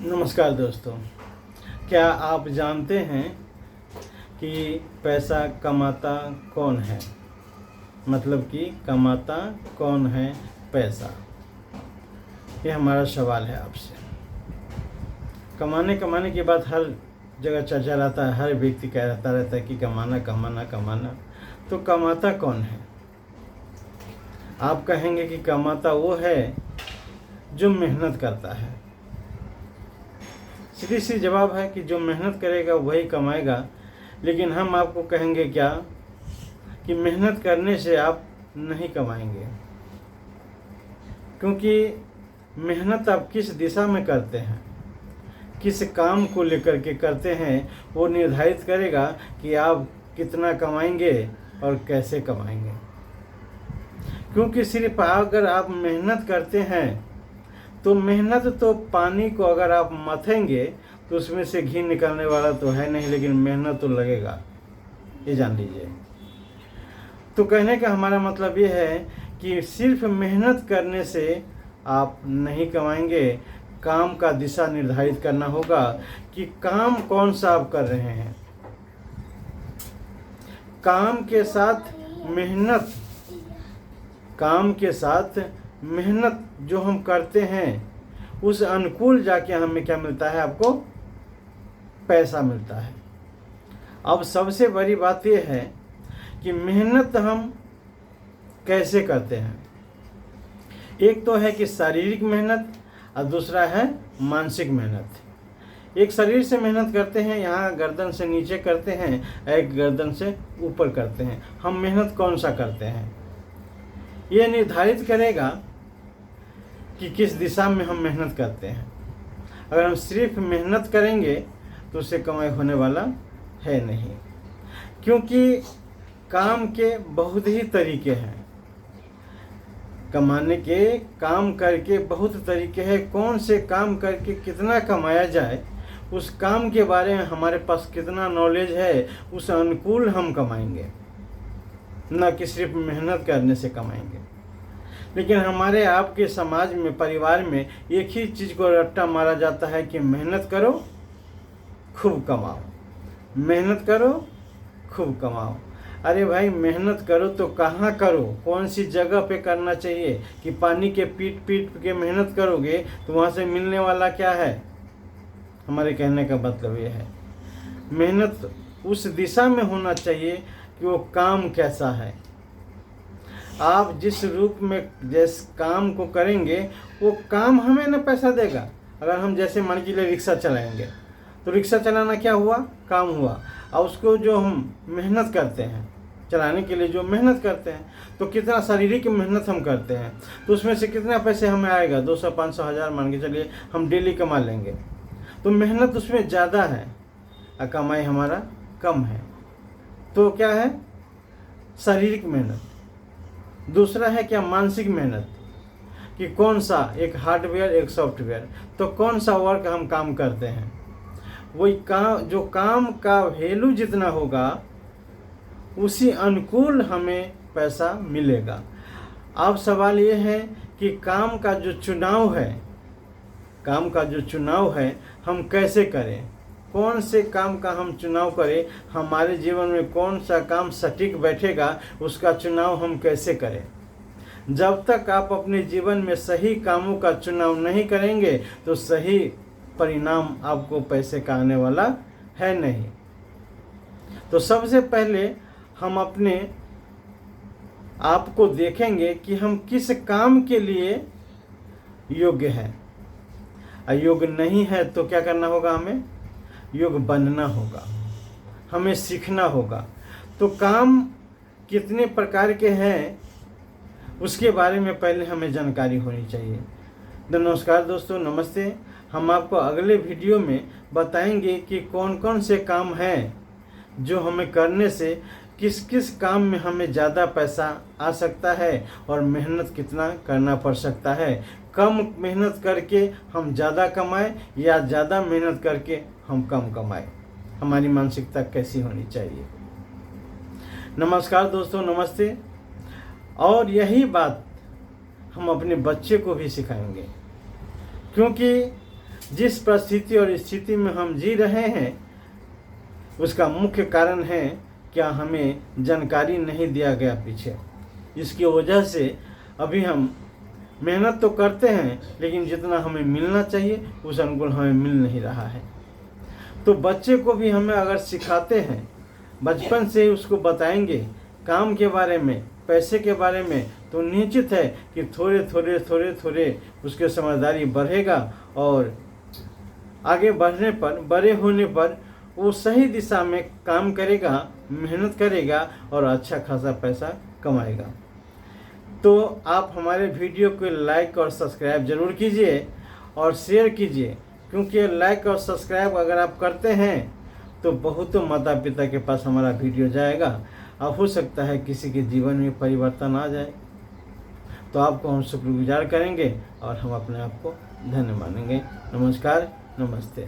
नमस्कार दोस्तों, क्या आप जानते हैं कि पैसा कमाता कौन है? मतलब कि कमाता कौन है पैसा? ये हमारा सवाल है आपसे। कमाने की बात हर जगह चर्चा रहता है, हर व्यक्ति कहता रहता है कि कमाना कमाना कमाना। तो कमाता कौन है? आप कहेंगे कि कमाता वो है जो मेहनत करता है। सीधी सी जवाब है कि जो मेहनत करेगा वही कमाएगा। लेकिन हम आपको कहेंगे क्या कि मेहनत करने से आप नहीं कमाएंगे, क्योंकि मेहनत आप किस दिशा में करते हैं, किस काम को लेकर के करते हैं, वो निर्धारित करेगा कि आप कितना कमाएंगे और कैसे कमाएंगे। क्योंकि सिर्फ अगर आप मेहनत करते हैं तो मेहनत तो पानी को अगर आप मथेंगे तो उसमें से घी निकलने वाला तो है नहीं, लेकिन मेहनत तो लगेगा, ये जान लीजिए। तो कहने का हमारा मतलब ये है कि सिर्फ मेहनत करने से आप नहीं कमाएंगे। काम का दिशा निर्धारित करना होगा कि काम कौन सा आप कर रहे हैं। काम के साथ मेहनत जो हम करते हैं उस अनुकूल जाके हमें क्या मिलता है? आपको पैसा मिलता है। अब सबसे बड़ी बात यह है कि मेहनत हम कैसे करते हैं। एक तो है कि शारीरिक मेहनत और दूसरा है मानसिक मेहनत। एक शरीर से मेहनत करते हैं, यहाँ गर्दन से नीचे करते हैं, एक गर्दन से ऊपर करते हैं। हम मेहनत कौन सा करते हैं, ये निर्धारित करेगा कि किस दिशा में हम मेहनत करते हैं। अगर हम सिर्फ मेहनत करेंगे तो उससे कमाई होने वाला है नहीं, क्योंकि काम के बहुत ही तरीके हैं। कमाने के, काम करके बहुत तरीके हैं। कौन से काम करके कितना कमाया जाए, उस काम के बारे में हमारे पास कितना नॉलेज है, उस अनुकूल हम कमाएंगे, न कि सिर्फ मेहनत करने से कमाएंगे। लेकिन हमारे आपके समाज में, परिवार में एक ही चीज़ को रट्टा मारा जाता है कि मेहनत करो खूब कमाओ, मेहनत करो खूब कमाओ। अरे भाई, मेहनत करो तो कहाँ करो, कौन सी जगह पे करना चाहिए? कि पानी के पीट के मेहनत करोगे तो वहाँ से मिलने वाला क्या है? हमारे कहने का मतलब ये है, मेहनत उस दिशा में होना चाहिए कि वो काम कैसा है। आप जिस रूप में जिस काम को करेंगे वो काम हमें न पैसा देगा। अगर हम जैसे मान के लिए रिक्शा चलाएंगे तो रिक्शा चलाना क्या हुआ? काम हुआ। और उसको जो हम मेहनत करते हैं चलाने के लिए, जो मेहनत करते हैं, तो कितना शारीरिक मेहनत हम करते हैं, तो उसमें से कितना पैसे हमें आएगा? 200, 500, 1000 मान के चलिए हम डेली कमा लेंगे। तो मेहनत उसमें ज़्यादा है और कमाई हमारा कम है। तो क्या है? शारीरिक मेहनत। दूसरा है क्या? मानसिक मेहनत, कि कौन सा, एक हार्डवेयर एक सॉफ्टवेयर, तो कौन सा वर्क हम काम करते हैं, वही काम, जो काम का वैल्यू जितना होगा उसी अनुकूल हमें पैसा मिलेगा। अब सवाल ये है कि काम का जो चुनाव है हम कैसे करें, कौन से काम का हम चुनाव करें, हमारे जीवन में कौन सा काम सटीक बैठेगा, उसका चुनाव हम कैसे करें। जब तक आप अपने जीवन में सही कामों का चुनाव नहीं करेंगे तो सही परिणाम आपको पैसे का आने वाला है नहीं। तो सबसे पहले हम अपने आप को देखेंगे कि हम किस काम के लिए योग्य हैं। अयोग्य नहीं है तो क्या करना होगा? हमें योग्य बनना होगा, हमें सीखना होगा। तो काम कितने प्रकार के हैं उसके बारे में पहले हमें जानकारी होनी चाहिए। नमस्कार दोस्तों, नमस्ते। हम आपको अगले वीडियो में बताएंगे कि कौन कौन से काम हैं जो हमें करने से किस किस काम में हमें ज़्यादा पैसा आ सकता है और मेहनत कितना करना पड़ सकता है। कम मेहनत करके हम ज़्यादा कमाएं या ज़्यादा मेहनत करके हम कम कमाएं। हमारी मानसिकता कैसी होनी चाहिए। नमस्कार दोस्तों, नमस्ते। और यही बात हम अपने बच्चे को भी सिखाएंगे, क्योंकि जिस परिस्थिति और स्थिति में हम जी रहे हैं उसका मुख्य कारण है क्या हमें जानकारी नहीं दिया गया पीछे। इसकी वजह से अभी हम मेहनत तो करते हैं लेकिन जितना हमें मिलना चाहिए उस अनुकूल हमें मिल नहीं रहा है। तो बच्चे को भी हमें अगर सिखाते हैं, बचपन से ही उसको बताएंगे काम के बारे में, पैसे के बारे में, तो निश्चित है कि थोड़े थोड़े उसके समझदारी बढ़ेगा और आगे बढ़ने पर, बड़े होने पर वो सही दिशा में काम करेगा, मेहनत करेगा और अच्छा खासा पैसा कमाएगा। तो आप हमारे वीडियो को लाइक और सब्सक्राइब ज़रूर कीजिए और शेयर कीजिए, क्योंकि लाइक और सब्सक्राइब अगर आप करते हैं तो बहुतों माता पिता के पास हमारा वीडियो जाएगा और हो सकता है किसी के जीवन में परिवर्तन आ जाए। तो आपको हम शुक्रगुजार करेंगे और हम अपने आप को धन्य मानेंगे। नमस्कार, नमस्ते।